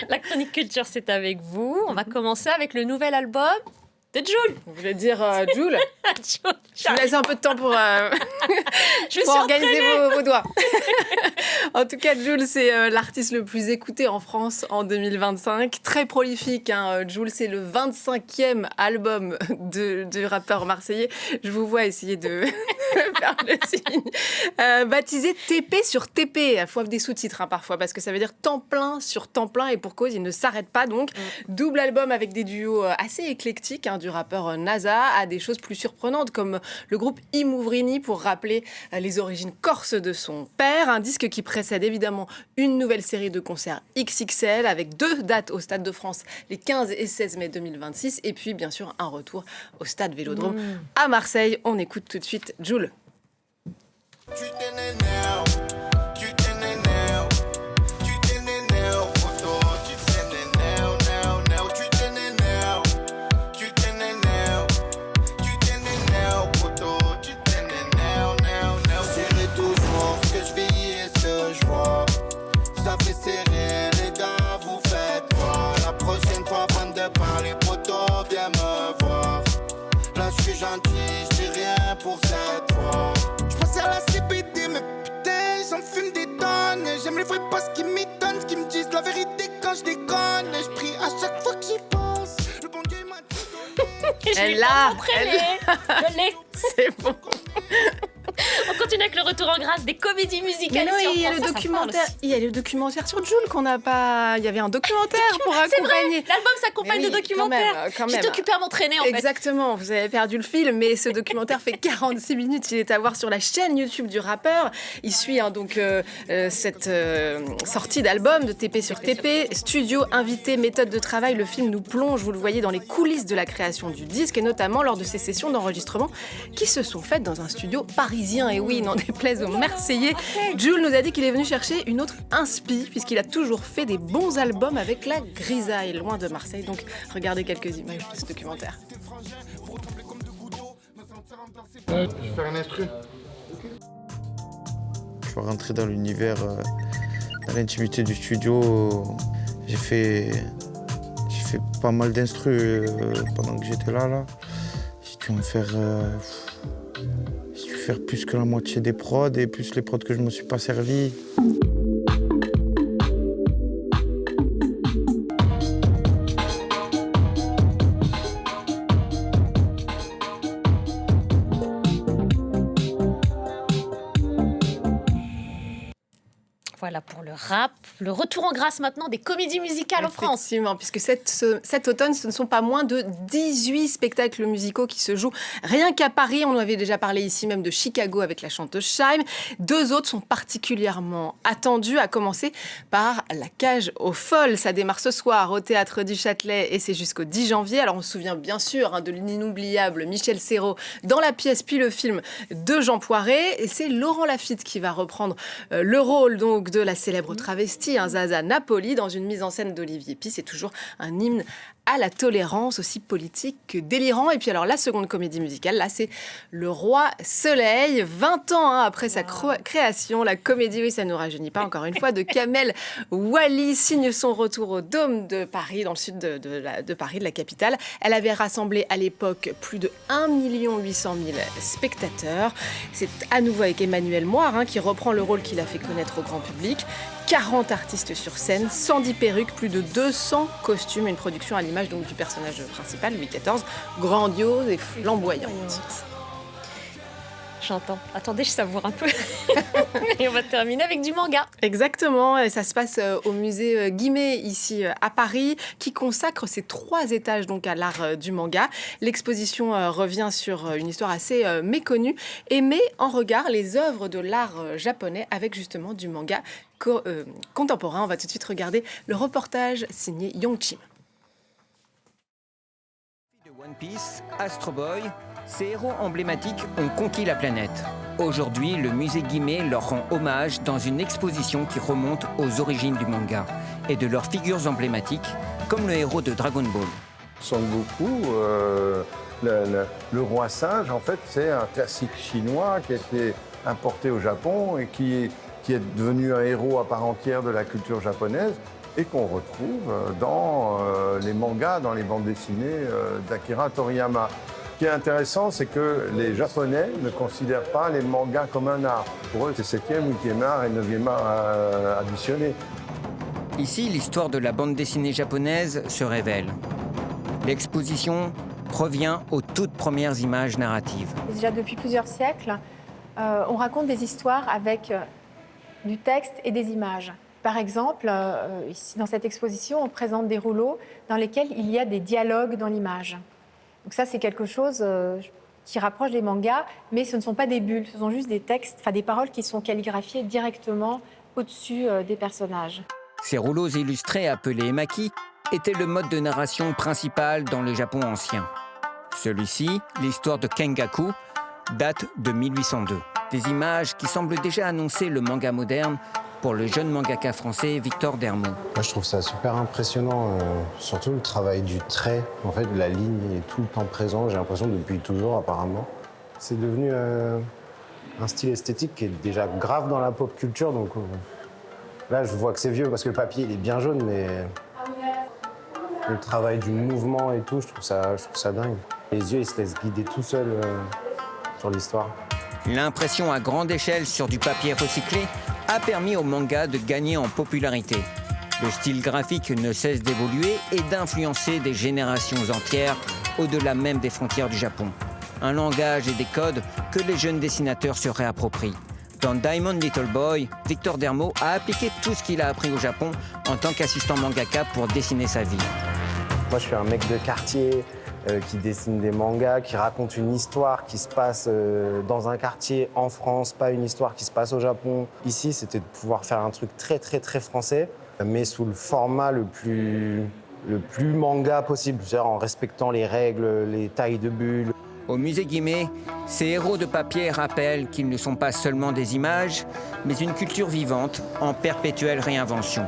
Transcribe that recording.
La chronique culture, c'est avec vous. On va commencer avec le nouvel album de Jul. Vous voulez dire Jul? Jul. Je vous laisse un peu de temps pour Je pour organiser vos doigts. En tout cas, Jul, c'est l'artiste le plus écouté en France en 2025. Très prolifique, hein. Jul, c'est le 25e album du rappeur marseillais. Je vous vois essayer de faire le signe. Baptisé TP sur TP. Faut des sous-titres hein, parfois, parce que ça veut dire temps plein sur temps plein. Et pour cause, il ne s'arrête pas. Donc, double album avec des duos assez éclectiques, hein, du rappeur NASA à des choses plus surprenantes, comme le groupe Imouvrini pour rappeler les origines corses de son père. Un disque qui précède évidemment une nouvelle série de concerts XXL avec 2 dates au Stade de France, les 15 et 16 mai 2026. Et puis, bien sûr, un retour au Stade Vélodrome à Marseille. On écoute tout de suite Jul. Gentil, je dis rien pour cette fois. Je pense à la CBD, mais putain, j'en fume des tonnes. J'aime les vrais postes qui m'étonnent, ce qui me disent la vérité quand je déconne. Je prie à chaque fois que j'y pense. Le bon Dieu m'a dit. Elle l'a. Je l'ai. C'est bon. On continue avec le retour en grâce des comédies musicales. Mais non, il y a le documentaire. Il y a le documentaire sur Jul qu'on n'a pas. Il y avait un documentaire pour accompagner. L'album s'accompagne de documentaires. Quand même. J'étais occupée à m'entraîner en fait. Exactement, vous avez perdu le fil, mais ce documentaire fait 46 minutes. Il est à voir sur la chaîne YouTube du rappeur. Il suit donc cette sortie d'album de TP sur TP. Studio, invité, méthode de travail. Le film nous plonge, vous le voyez, dans les coulisses de la création du disque et notamment lors de ces sessions d'enregistrement qui se sont faites dans un studio parisien. Et oui, n'en déplaise aux Marseillais. Jul nous a dit qu'il est venu chercher une autre inspi puisqu'il a toujours fait des bons albums avec la grisaille, loin de Marseille. Donc, regardez quelques images de ce documentaire. Je vais faire un instru. Je vais rentrer dans l'univers, dans l'intimité du studio. J'ai fait pas mal d'instrus pendant que j'étais là. J'ai dû en faire... faire plus que la moitié des prods et plus les prods que je me suis pas servi. Voilà pour le rap. Le retour en grâce maintenant des comédies musicales en France. Effectivement, puisque cet automne, ce ne sont pas moins de 18 spectacles musicaux qui se jouent rien qu'à Paris. On en avait déjà parlé ici même de Chicago avec la chanteuse Shaim. 2 autres sont particulièrement attendus, à commencer par La Cage aux Folles. Ça démarre ce soir au Théâtre du Châtelet et c'est jusqu'au 10 janvier. Alors on se souvient bien sûr de l'inoubliable Michel Serrault dans la pièce puis le film de Jean Poiret. Et c'est Laurent Lafitte qui va reprendre le rôle donc de la célèbre travestie, Zaza Napoli, dans une mise en scène d'Olivier Py. C'est toujours un hymne à la tolérance, aussi politique que délirant. Et puis alors, la seconde comédie musicale, là, c'est Le Roi Soleil. 20 ans après sa création, la comédie, oui, ça ne nous rajeunit pas, encore une fois, de Kamel Wally signe son retour au Dôme de Paris, dans le sud de Paris, de la capitale. Elle avait rassemblé à l'époque plus de 1 800 000 spectateurs. C'est à nouveau avec Emmanuel Moire qui reprend le rôle qu'il a fait connaître au grand public. 40 artistes sur scène, 110 perruques, plus de 200 costumes, une production à l'image donc du personnage principal, Louis XIV, grandiose et flamboyante. J'entends. Attendez, je savoure un peu. Et on va terminer avec du manga. Exactement. Et ça se passe au musée Guimet, ici à Paris, qui consacre ses 3 étages donc à l'art du manga. L'exposition revient sur une histoire assez méconnue et met en regard les œuvres de l'art japonais avec justement du manga contemporain. On va tout de suite regarder le reportage signé Yongchim. One Piece, Astro Boy, ces héros emblématiques ont conquis la planète. Aujourd'hui, le musée Guimet leur rend hommage dans une exposition qui remonte aux origines du manga et de leurs figures emblématiques, comme le héros de Dragon Ball. Son Goku, le roi singe, en fait, c'est un classique chinois qui a été importé au Japon et qui est devenu un héros à part entière de la culture japonaise. et qu'on retrouve dans les mangas, dans les bandes dessinées d'Akira Toriyama. Ce qui est intéressant, c'est que les Japonais ne considèrent pas les mangas comme un art. Pour eux, c'est 7e, 8e art et 9e art additionnés. Ici, l'histoire de la bande dessinée japonaise se révèle. L'exposition revient aux toutes premières images narratives. Déjà depuis plusieurs siècles, on raconte des histoires avec du texte et des images. Par exemple, ici, dans cette exposition, on présente des rouleaux dans lesquels il y a des dialogues dans l'image. Donc ça, c'est quelque chose qui rapproche des mangas, mais ce ne sont pas des bulles, ce sont juste des textes, enfin des paroles qui sont calligraphiées directement au-dessus des personnages. Ces rouleaux illustrés appelés emaki étaient le mode de narration principal dans le Japon ancien. Celui-ci, l'histoire de Kengaku, date de 1802. Des images qui semblent déjà annoncer le manga moderne pour le jeune mangaka français Victor Dermo. Moi, je trouve ça super impressionnant, surtout le travail du trait. En fait, la ligne est tout le temps présente, j'ai l'impression depuis toujours apparemment. C'est devenu un style esthétique qui est déjà grave dans la pop culture, donc là, je vois que c'est vieux parce que le papier il est bien jaune, mais le travail du mouvement et tout, je trouve ça dingue. Les yeux, ils se laissent guider tout seuls sur l'histoire. L'impression à grande échelle sur du papier recyclé a permis au manga de gagner en popularité. Le style graphique ne cesse d'évoluer et d'influencer des générations entières au-delà même des frontières du Japon. Un langage et des codes que les jeunes dessinateurs se réapproprient. Dans Diamond Little Boy, Victor Dermo a appliqué tout ce qu'il a appris au Japon en tant qu'assistant mangaka pour dessiner sa vie. Moi, je suis un mec de quartier qui dessine des mangas, qui raconte une histoire qui se passe dans un quartier en France, pas une histoire qui se passe au Japon. Ici, c'était de pouvoir faire un truc très, très, très français, mais sous le format le plus manga possible, c'est-à-dire en respectant les règles, les tailles de bulles. Au musée Guimet, ces héros de papier rappellent qu'ils ne sont pas seulement des images, mais une culture vivante en perpétuelle réinvention.